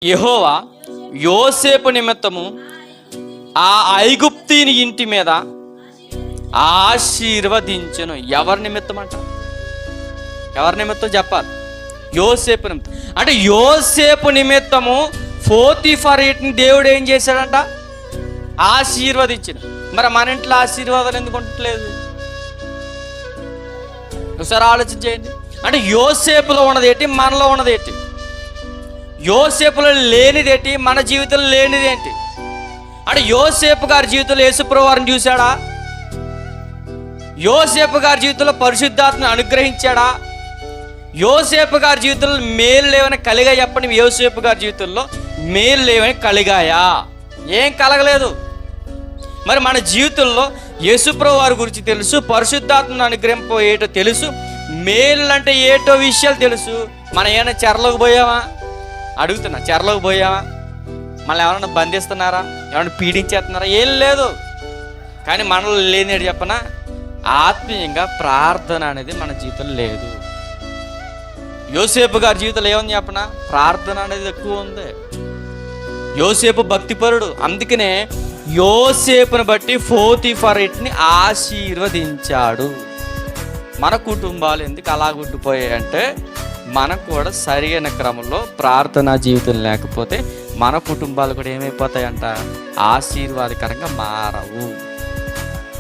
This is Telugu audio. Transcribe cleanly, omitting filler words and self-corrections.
యెహోవా యోసేపు నిమిత్తము ఆ ఐగుప్తీని ఇంటి మీద ఆశీర్వదించెను. ఎవరి నిమిత్తం అంట? ఎవరి నిమిత్తం చెప్పాలి? యోసేపు నిమిత్తం. అంటే యోసేపు నిమిత్తము పోతీఫరుని దేవుడు ఏం చేశాడంట? ఆశీర్వదించిన. మరి మన ఇంట్లో ఆశీర్వాదాలు ఎందుకు ఉండట్లేదు? ఒకసారి ఆలోచన చేయండి. అంటే యోసేపులో ఉన్నదేంటి, మనలో ఉన్నదేంటి? యోసేపులో లేనిదేంటి, మన జీవితంలో లేనిదేంటి? అంటే యోసేపు గారి జీవితంలో యేసుప్రభువు వారిని చూశాడా? యోసేపు గారి జీవితంలో పరిశుద్ధాత్మను అనుగ్రహించాడా? యోసేపు గారి జీవితంలో మేలు లేవని కలిగా చెప్పండి. యోసేపు గారి జీవితంలో మేలు లేవని కలిగాయా? ఏం కలగలేదు. మరి మన జీవితంలో యేసుప్రభువు వారి గురించి తెలుసు, పరిశుద్ధాత్మను అనుగ్రహింప ఏటో తెలుసు, మేలు అంటే ఏటో విషయాలు తెలుసు. మనం ఏమైనా చెరలోకి పోయామా? అడుగుతున్నా, చెరలోకి పోయామా? మళ్ళీ ఎవరైనా బంధిస్తున్నారా? ఏమైనా పీడించేస్తున్నారా? ఏం లేదు. కానీ మనలో లేనిది చెప్పనా, ఆత్మీయంగా ప్రార్థన అనేది మన జీవితంలో లేదు. యోసేపు గారి జీవితంలో ఏముంది చెప్పనా? ప్రార్థన అనేది ఎక్కువ ఉంది. యోసేపు భక్తిపరుడు. అందుకనే యోసేపుని బట్టి పోతీఫరుని ఆశీర్వదించాడు. మన కుటుంబాలు ఎందుకు అలా గుడ్డిపోయాయంటే, మనకు కూడా సరైన క్రమంలో ప్రార్థనా జీవితం లేకపోతే మన కుటుంబాలు కూడా ఏమైపోతాయంట? ఆశీర్వాదకరంగా మారవు.